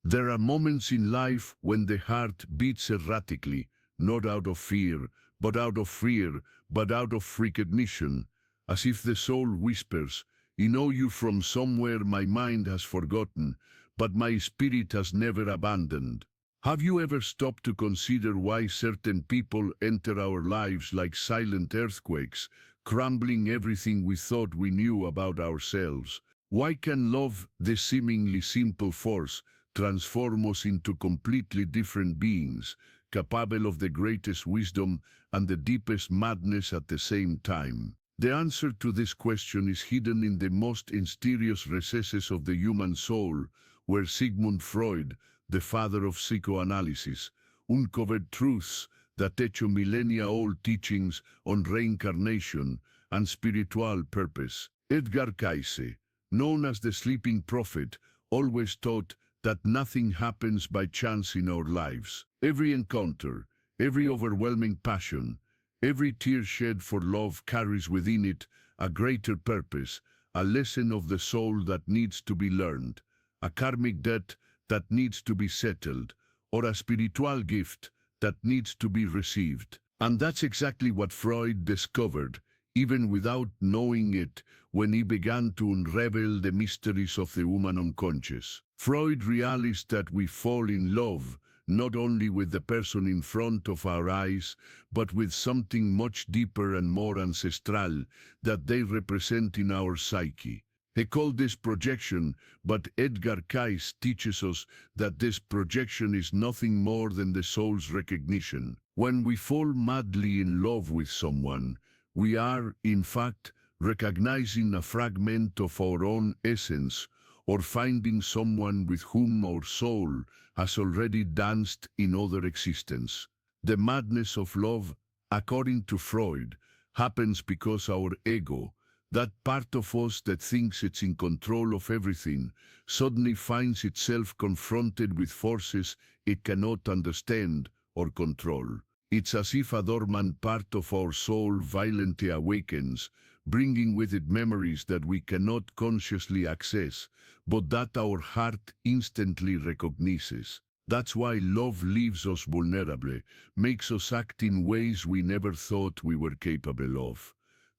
There are moments in life when the heart beats erratically, not out of fear, but out of recognition, as if the soul whispers, "I know you from somewhere my mind has forgotten, but my spirit has never abandoned." Have you ever stopped to consider why certain people enter our lives like silent earthquakes, crumbling everything we thought we knew about ourselves? Why can love, the seemingly simple force, transform us into completely different beings, capable of the greatest wisdom and the deepest madness at the same time? The answer to this question is hidden in the most mysterious recesses of the human soul, where Sigmund Freud, the father of psychoanalysis, uncovered truths that echo millennia-old teachings on reincarnation and spiritual purpose. Edgar Cayce, known as the sleeping prophet, always taught that nothing happens by chance in our lives. Every encounter, every overwhelming passion, every tear shed for love carries within it a greater purpose, a lesson of the soul that needs to be learned, a karmic debt that needs to be settled, or a spiritual gift that needs to be received. And that's exactly what Freud discovered, even without knowing it, when he began to unravel the mysteries of the human unconscious. Freud realized that we fall in love not only with the person in front of our eyes, but with something much deeper and more ancestral that they represent in our psyche. He called this projection, but Edgar Cayce teaches us that this projection is nothing more than the soul's recognition. When we fall madly in love with someone, we are, in fact, recognizing a fragment of our own essence, or finding someone with whom our soul has already danced in other existence. The madness of love, according to Freud, happens because our ego, that part of us that thinks it's in control of everything, suddenly finds itself confronted with forces it cannot understand or control. It's as if a dormant part of our soul violently awakens, bringing with it memories that we cannot consciously access, but that our heart instantly recognizes. That's why love leaves us vulnerable, makes us act in ways we never thought we were capable of,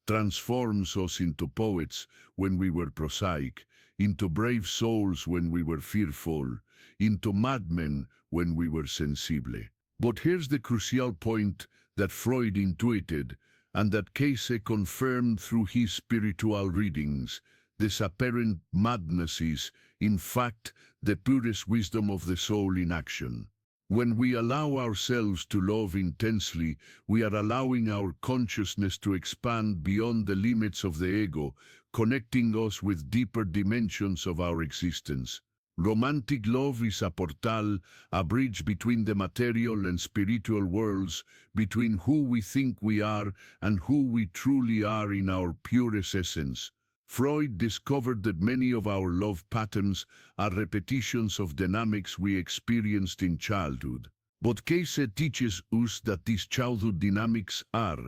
transforms us into poets when we were prosaic, into brave souls when we were fearful, into madmen when we were sensible. But here's the crucial point that Freud intuited, and that Cayce confirmed through his spiritual readings. This apparent madness is, in fact, the purest wisdom of the soul in action. When we allow ourselves to love intensely, we are allowing our consciousness to expand beyond the limits of the ego, connecting us with deeper dimensions of our existence. Romantic love is a portal, a bridge between the material and spiritual worlds, between who we think we are and who we truly are in our purest essence. Freud discovered that many of our love patterns are repetitions of dynamics we experienced in childhood. But Cayce teaches us that these childhood dynamics are,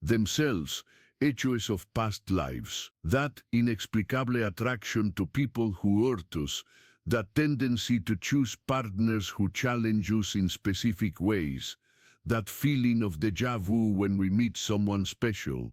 themselves, echoes of past lives. That inexplicable attraction to people who hurt us, that tendency to choose partners who challenge us in specific ways, that feeling of déjà vu when we meet someone special.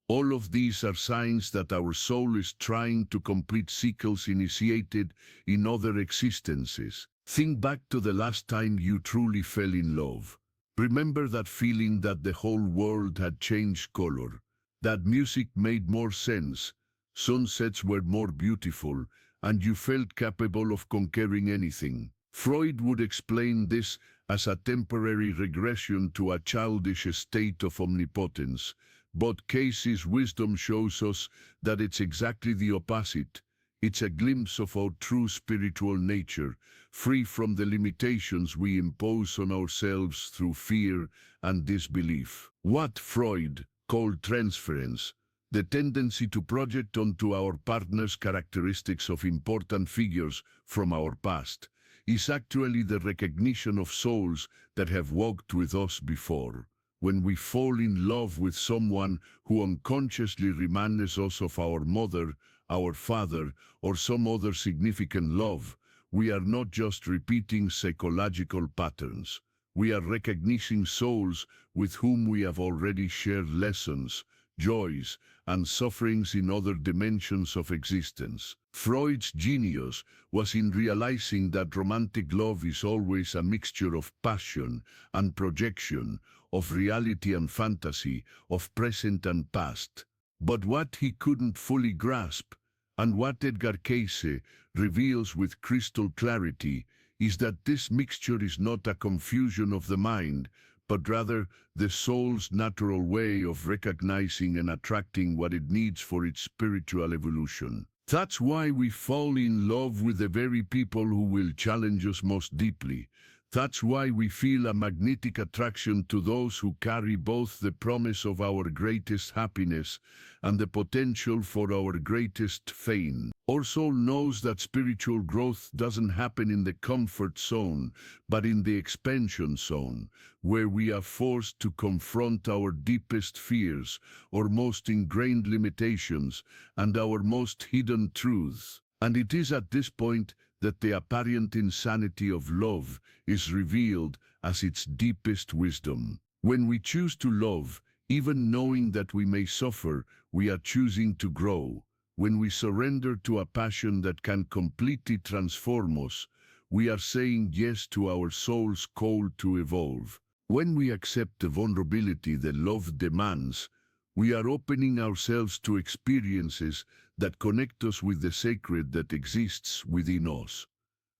All of these are signs that our soul is trying to complete cycles initiated in other existences. Think back to the last time you truly fell in love. Remember that feeling that the whole world had changed color, that music made more sense, sunsets were more beautiful, and you felt capable of conquering anything. Freud would explain this as a temporary regression to a childish state of omnipotence, but Cayce's wisdom shows us that it's exactly the opposite. It's a glimpse of our true spiritual nature, free from the limitations we impose on ourselves through fear and disbelief. What Freud called transference, the tendency to project onto our partners characteristics of important figures from our past, is actually the recognition of souls that have walked with us before. When we fall in love with someone who unconsciously reminds us of our mother, our father, or some other significant love, we are not just repeating psychological patterns. We are recognizing souls with whom we have already shared lessons, joys, and sufferings in other dimensions of existence. Freud's genius was in realizing that romantic love is always a mixture of passion and projection, of reality and fantasy, of present and past. But what he couldn't fully grasp, and what Edgar Cayce reveals with crystal clarity, is that this mixture is not a confusion of the mind, but rather the soul's natural way of recognizing and attracting what it needs for its spiritual evolution. That's why we fall in love with the very people who will challenge us most deeply. That's why we feel a magnetic attraction to those who carry both the promise of our greatest happiness and the potential for our greatest pain. Our soul knows that spiritual growth doesn't happen in the comfort zone, but in the expansion zone, where we are forced to confront our deepest fears, our most ingrained limitations, and our most hidden truths. And it is at this point that the apparent insanity of love is revealed as its deepest wisdom. When we choose to love, even knowing that we may suffer, we are choosing to grow. When we surrender to a passion that can completely transform us, we are saying yes to our soul's call to evolve. When we accept the vulnerability that love demands, we are opening ourselves to experiences that connect us with the sacred that exists within us.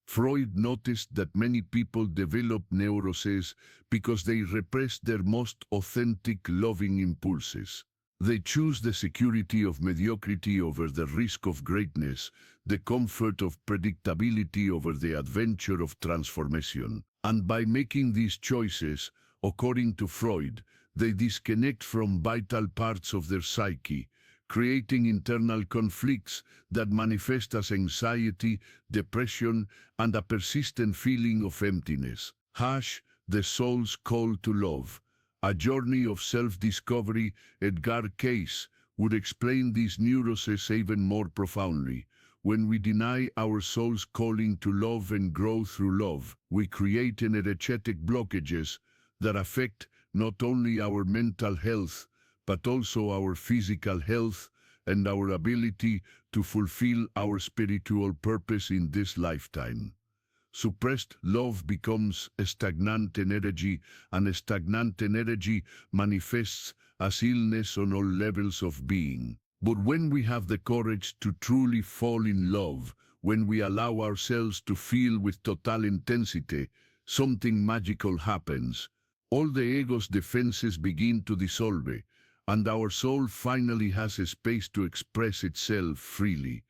Freud noticed that many people develop neuroses because they repress their most authentic loving impulses. They choose the security of mediocrity over the risk of greatness, the comfort of predictability over the adventure of transformation. And by making these choices, according to Freud, they disconnect from vital parts of their psyche, creating internal conflicts that manifest as anxiety, depression, and a persistent feeling of emptiness. The Soul's Call to Love, a journey of self-discovery. Edgar Cayce would explain these neuroses even more profoundly. When we deny our soul's calling to love and grow through love, we create energetic blockages that affect not only our mental health, but also our physical health and our ability to fulfill our spiritual purpose in this lifetime. Suppressed love becomes a stagnant energy, and a stagnant energy manifests as illness on all levels of being. But when we have the courage to truly fall in love, when we allow ourselves to feel with total intensity, something magical happens. All the ego's defenses begin to dissolve, and our soul finally has a space to express itself freely.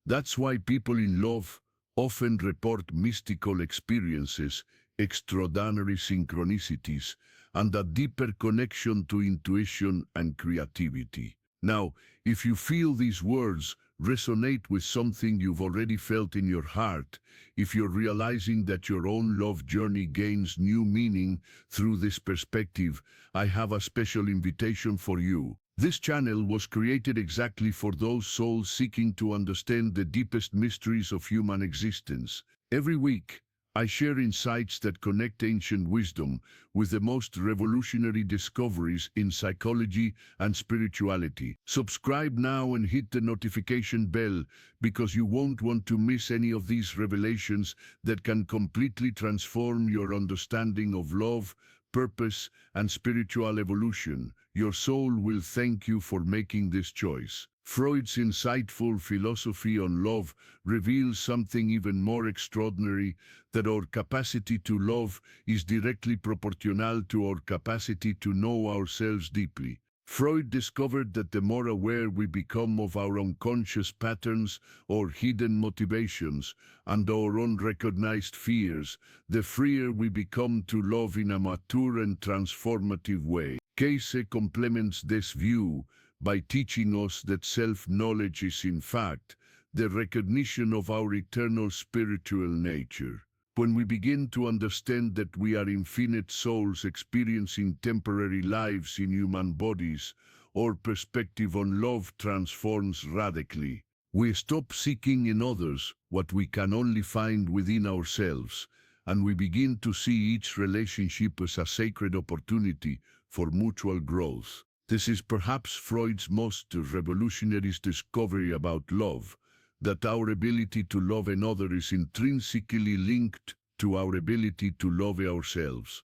That's why people in love often report mystical experiences, extraordinary synchronicities, and a deeper connection to intuition and creativity. Now, if you feel these words resonate with something you've already felt in your heart, if you're realizing that your own love journey gains new meaning through this perspective, I have a special invitation for you. This channel was created exactly for those souls seeking to understand the deepest mysteries of human existence. Every week, I share insights that connect ancient wisdom with the most revolutionary discoveries in psychology and spirituality. Subscribe now and hit the notification bell, because you won't want to miss any of these revelations that can completely transform your understanding of love, purpose, and spiritual evolution. Your soul will thank you for making this choice. Freud's insightful philosophy on love reveals something even more extraordinary, that our capacity to love is directly proportional to our capacity to know ourselves deeply. Freud discovered that the more aware we become of our unconscious patterns or hidden motivations and our unrecognized fears, the freer we become to love in a mature and transformative way. Cayce complements this view by teaching us that self-knowledge is in fact the recognition of our eternal spiritual nature. When we begin to understand that we are infinite souls experiencing temporary lives in human bodies, our perspective on love transforms radically. We stop seeking in others what we can only find within ourselves, and we begin to see each relationship as a sacred opportunity for mutual growth. This is perhaps Freud's most revolutionary discovery about love, that our ability to love another is intrinsically linked to our ability to love ourselves,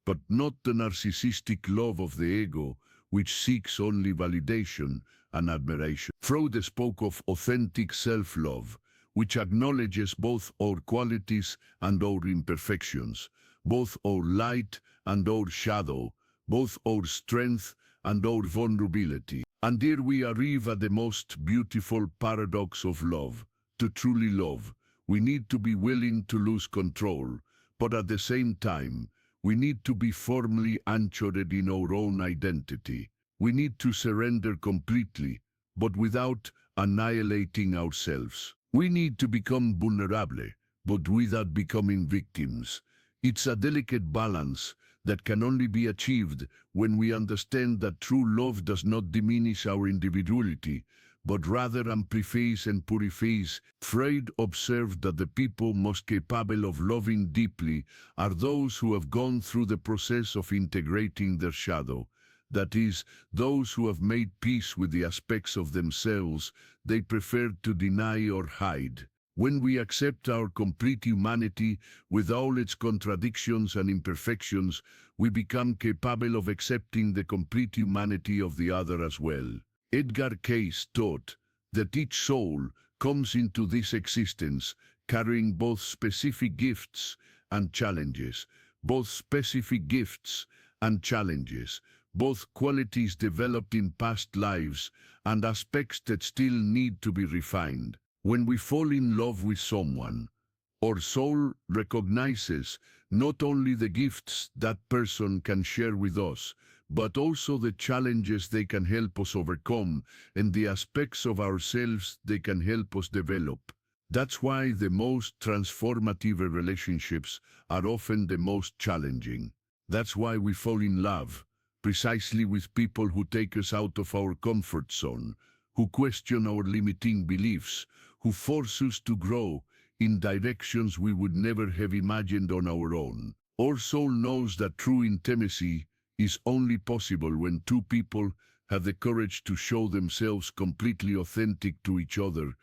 but not the narcissistic love of the ego, which seeks only validation and admiration. Freud spoke of authentic self-love, which acknowledges both our qualities and our imperfections, both our light and our shadow, both our strength and our vulnerability. And here we arrive at the most beautiful paradox of love. To truly love, we need to be willing to lose control, but at the same time, we need to be firmly anchored in our own identity. We need to surrender completely, but without annihilating ourselves. We need to become vulnerable, but without becoming victims. It's a delicate balance that can only be achieved when we understand that true love does not diminish our individuality, but rather amplifies and purifies. Freud observed that the people most capable of loving deeply are those who have gone through the process of integrating their shadow. That is, those who have made peace with the aspects of themselves they preferred to deny or hide. When we accept our complete humanity with all its contradictions and imperfections, we become capable of accepting the complete humanity of the other as well. Edgar Cayce taught that each soul comes into this existence carrying both specific gifts and challenges, both specific gifts and challenges, both qualities developed in past lives and aspects that still need to be refined. When we fall in love with someone, our soul recognizes not only the gifts that person can share with us, but also the challenges they can help us overcome and the aspects of ourselves they can help us develop. That's why the most transformative relationships are often the most challenging. That's why we fall in love, precisely with people who take us out of our comfort zone, who question our limiting beliefs, who force us to grow in directions we would never have imagined on our own. Our soul knows that true intimacy is only possible when two people have the courage to show themselves completely authentic to each other,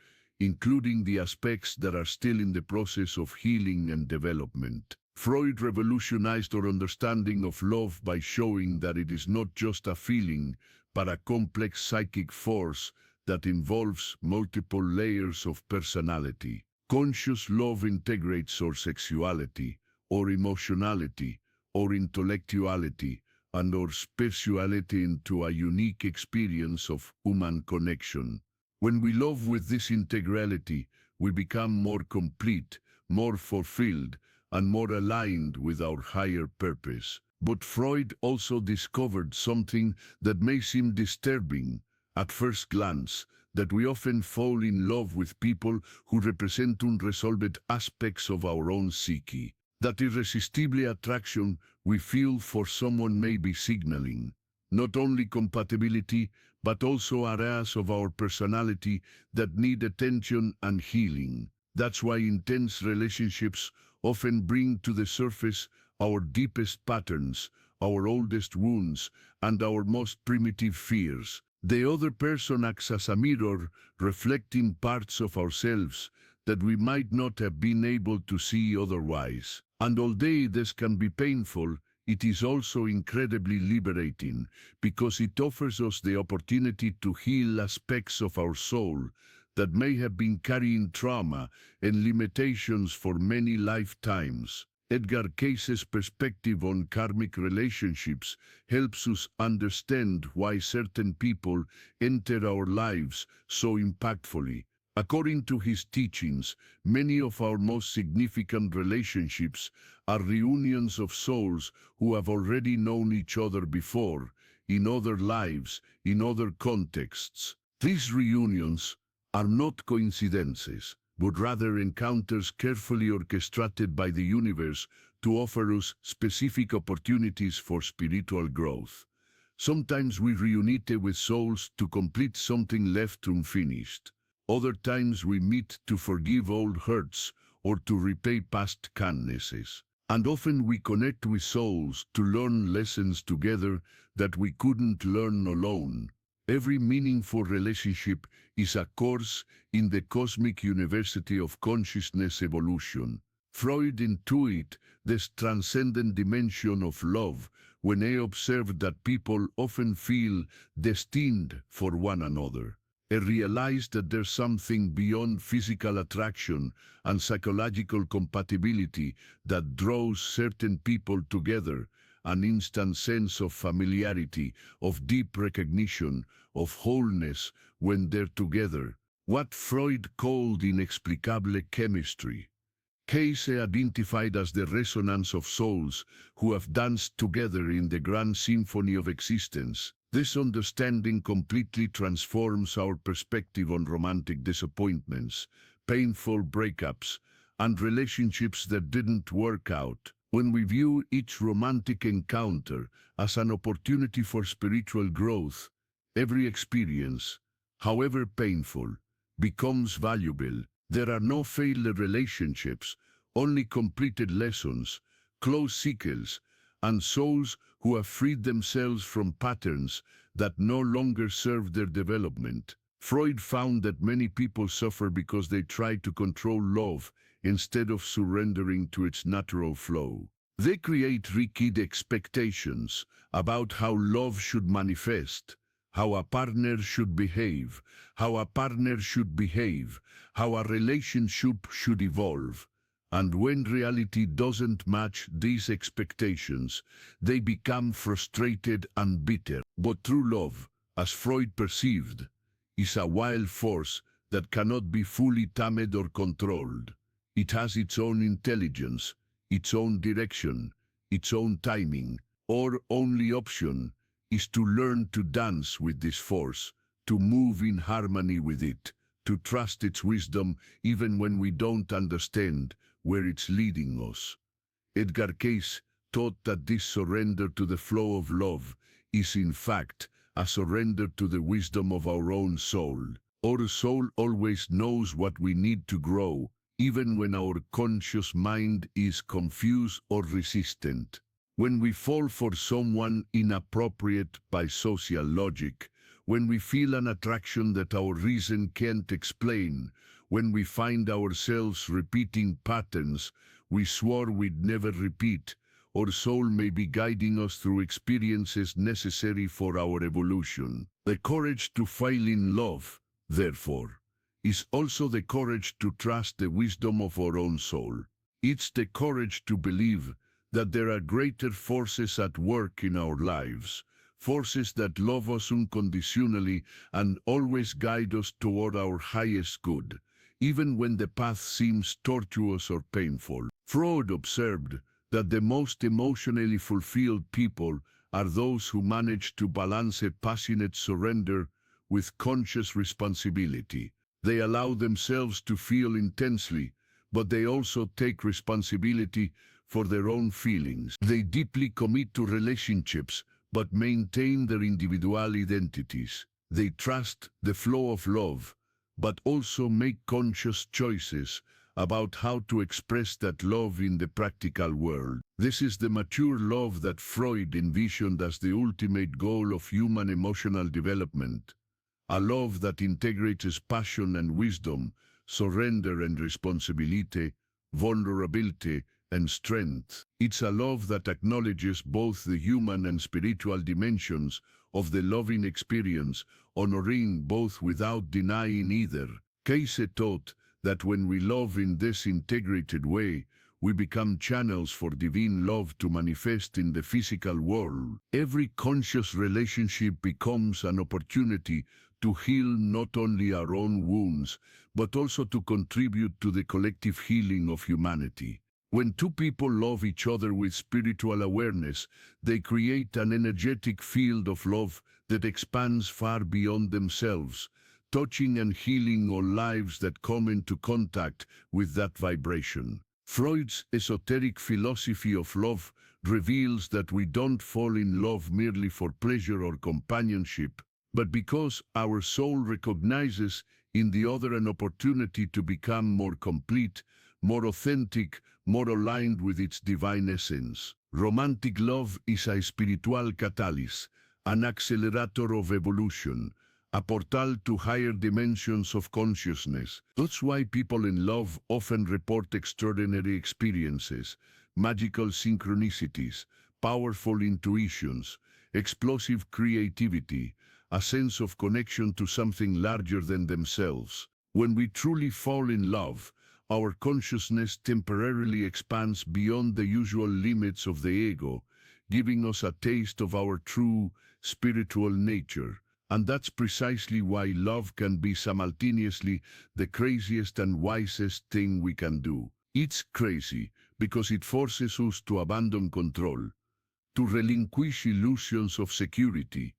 including the aspects that are still in the process of healing and development. Freud revolutionized our understanding of love by showing that it is not just a feeling, but a complex psychic force that involves multiple layers of personality. Conscious love integrates our sexuality, our emotionality, our intellectuality, and our spirituality into a unique experience of human connection. When we love with this integrality, we become more complete, more fulfilled, and more aligned with our higher purpose. But Freud also discovered something that may seem disturbing at first glance, that we often fall in love with people who represent unresolved aspects of our own psyche. That irresistible attraction we feel for someone may be signaling not only compatibility, but also areas of our personality that need attention and healing. That's why intense relationships often bring to the surface our deepest patterns, our oldest wounds, and our most primitive fears. The other person acts as a mirror, reflecting parts of ourselves that we might not have been able to see otherwise. And although this can be painful, it is also incredibly liberating, because it offers us the opportunity to heal aspects of our soul that may have been carrying trauma and limitations for many lifetimes. Edgar Cayce's perspective on karmic relationships helps us understand why certain people enter our lives so impactfully. According to his teachings, many of our most significant relationships are reunions of souls who have already known each other before, in other lives, in other contexts. These reunions are not coincidences, but rather encounters carefully orchestrated by the universe to offer us specific opportunities for spiritual growth. Sometimes we reunite with souls to complete something left unfinished. Other times we meet to forgive old hurts or to repay past kindnesses. And often we connect with souls to learn lessons together that we couldn't learn alone. Every meaningful relationship is a course in the cosmic university of consciousness evolution. Freud intuited this transcendent dimension of love when he observed that people often feel destined for one another. He realized that there's something beyond physical attraction and psychological compatibility that draws certain people together, an instant sense of familiarity, of deep recognition, of wholeness when they're together. What Freud called inexplicable chemistry. Case identified as the resonance of souls who have danced together in the grand symphony of existence. This understanding completely transforms our perspective on romantic disappointments, painful breakups, and relationships that didn't work out. When we view each romantic encounter as an opportunity for spiritual growth, every experience, however painful, becomes valuable. There are no failed relationships, only completed lessons, close cycles, and souls who have freed themselves from patterns that no longer serve their development. Freud found that many people suffer because they try to control love instead of surrendering to its natural flow. They create rigid expectations about how love should manifest, how a partner should behave, how a relationship should evolve. And when reality doesn't match these expectations, they become frustrated and bitter. But true love, as Freud perceived, is a wild force that cannot be fully tamed or controlled. It has its own intelligence, its own direction, its own timing. Our only option is to learn to dance with this force, to move in harmony with it, to trust its wisdom even when we don't understand where it's leading us. Edgar Cayce taught that this surrender to the flow of love is in fact a surrender to the wisdom of our own soul. Our soul always knows what we need to grow, even when our conscious mind is confused or resistant. When we fall for someone inappropriate by social logic, when we feel an attraction that our reason can't explain, when we find ourselves repeating patterns we swore we'd never repeat, our soul may be guiding us through experiences necessary for our evolution. The courage to fail in love, therefore, is also the courage to trust the wisdom of our own soul. It's the courage to believe that there are greater forces at work in our lives, forces that love us unconditionally and always guide us toward our highest good, even when the path seems tortuous or painful. Freud observed that the most emotionally fulfilled people are those who manage to balance a passionate surrender with conscious responsibility. They allow themselves to feel intensely, but they also take responsibility for their own feelings. They deeply commit to relationships, but maintain their individual identities. They trust the flow of love, but also make conscious choices about how to express that love in the practical world. This is the mature love that Freud envisioned as the ultimate goal of human emotional development. A love that integrates passion and wisdom, surrender and responsibility, vulnerability and strength. It's a love that acknowledges both the human and spiritual dimensions of the loving experience, honoring both without denying either. Cayce taught that when we love in this integrated way, we become channels for divine love to manifest in the physical world. Every conscious relationship becomes an opportunity to heal not only our own wounds, but also to contribute to the collective healing of humanity. When two people love each other with spiritual awareness, they create an energetic field of love that expands far beyond themselves, touching and healing all lives that come into contact with that vibration. Freud's esoteric philosophy of love reveals that we don't fall in love merely for pleasure or companionship, but because our soul recognizes in the other an opportunity to become more complete, more authentic, more aligned with its divine essence. Romantic love is a spiritual catalyst, an accelerator of evolution, a portal to higher dimensions of consciousness. That's why people in love often report extraordinary experiences, magical synchronicities, powerful intuitions, explosive creativity, a sense of connection to something larger than themselves. When we truly fall in love, our consciousness temporarily expands beyond the usual limits of the ego, giving us a taste of our true spiritual nature. And that's precisely why love can be simultaneously the craziest and wisest thing we can do. It's crazy because it forces us to abandon control, to relinquish illusions of security,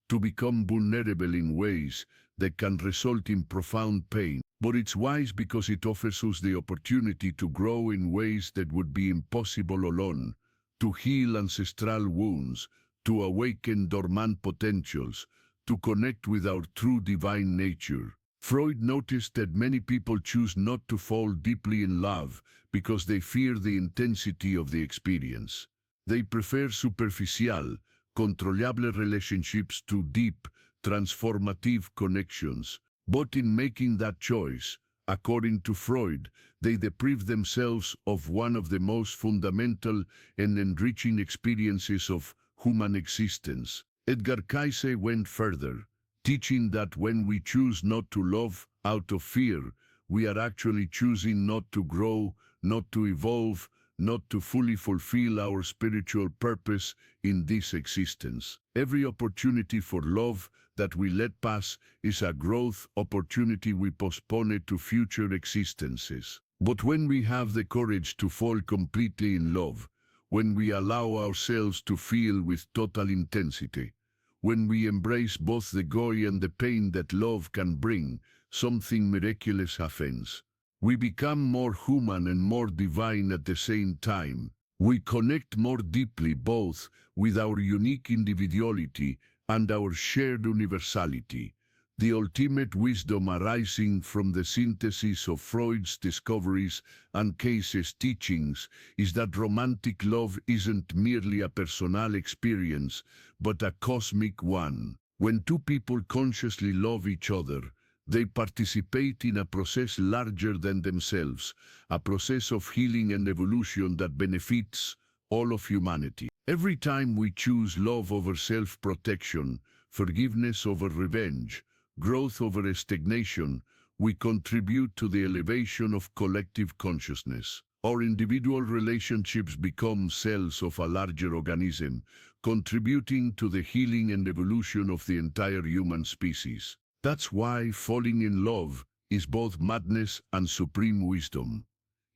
to become vulnerable in ways that can result in profound pain. But it's wise because it offers us the opportunity to grow in ways that would be impossible alone, to heal ancestral wounds, to awaken dormant potentials, to connect with our true divine nature. Freud noticed that many people choose not to fall deeply in love because they fear the intensity of the experience. They prefer superficial, controllable relationships to deep, transformative connections. But in making that choice, according to Freud, they deprive themselves of one of the most fundamental and enriching experiences of human existence. Edgar Cayce went further, teaching that when we choose not to love out of fear, we are actually choosing not to grow, not to evolve, not to fully fulfill our spiritual purpose in this existence. Every opportunity for love that we let pass is a growth opportunity we postpone to future existences. But when we have the courage to fall completely in love, when we allow ourselves to feel with total intensity, when we embrace both the joy and the pain that love can bring, something miraculous happens. We become more human and more divine at the same time. We connect more deeply both with our unique individuality and our shared universality. The ultimate wisdom arising from the synthesis of Freud's discoveries and Cayce's teachings is that romantic love isn't merely a personal experience, but a cosmic one. When two people consciously love each other, they participate in a process larger than themselves, a process of healing and evolution that benefits all of humanity. Every time we choose love over self-protection, forgiveness over revenge, growth over stagnation, we contribute to the elevation of collective consciousness. Our individual relationships become cells of a larger organism, contributing to the healing and evolution of the entire human species. That's why falling in love is both madness and supreme wisdom.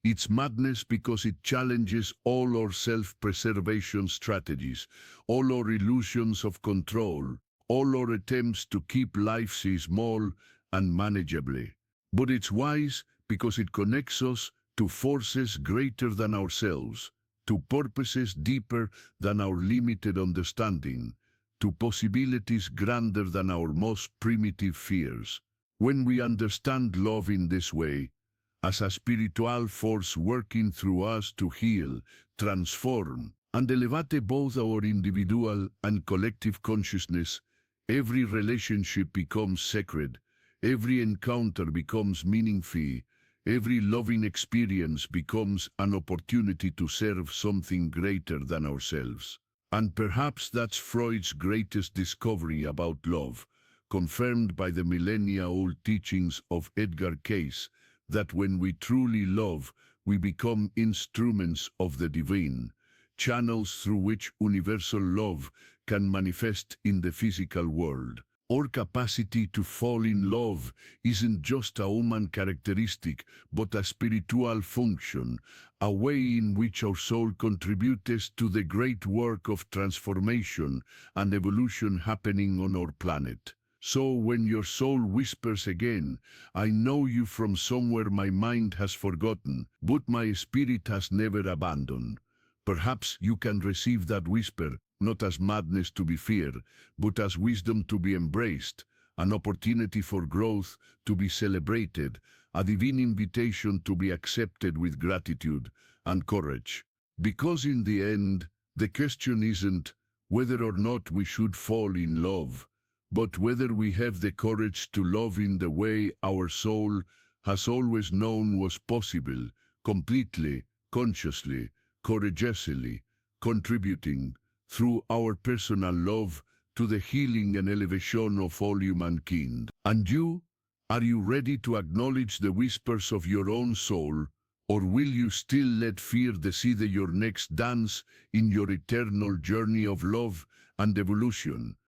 It's madness because it challenges all our self-preservation strategies, all our illusions of control, all our attempts to keep life small and manageable. But it's wise because it connects us to forces greater than ourselves, to purposes deeper than our limited understanding, to possibilities grander than our most primitive fears. When we understand love in this way, as a spiritual force working through us to heal, transform, and elevate both our individual and collective consciousness, every relationship becomes sacred, every encounter becomes meaningful, every loving experience becomes an opportunity to serve something greater than ourselves. And perhaps that's Freud's greatest discovery about love, confirmed by the millennia-old teachings of Edgar Cayce, that when we truly love, we become instruments of the divine, channels through which universal love can manifest in the physical world. Our capacity to fall in love isn't just a human characteristic, but a spiritual function, a way in which our soul contributes to the great work of transformation and evolution happening on our planet. So when your soul whispers again, I know you from somewhere my mind has forgotten, but my spirit has never abandoned, perhaps you can receive that whisper, not as madness to be feared, but as wisdom to be embraced, an opportunity for growth to be celebrated, a divine invitation to be accepted with gratitude and courage. Because in the end, the question isn't whether or not we should fall in love, but whether we have the courage to love in the way our soul has always known was possible, completely, consciously, courageously, contributing through our personal love to the healing and elevation of all humankind. And you? Are you ready to acknowledge the whispers of your own soul, or will you still let fear decide your next dance in your eternal journey of love and evolution?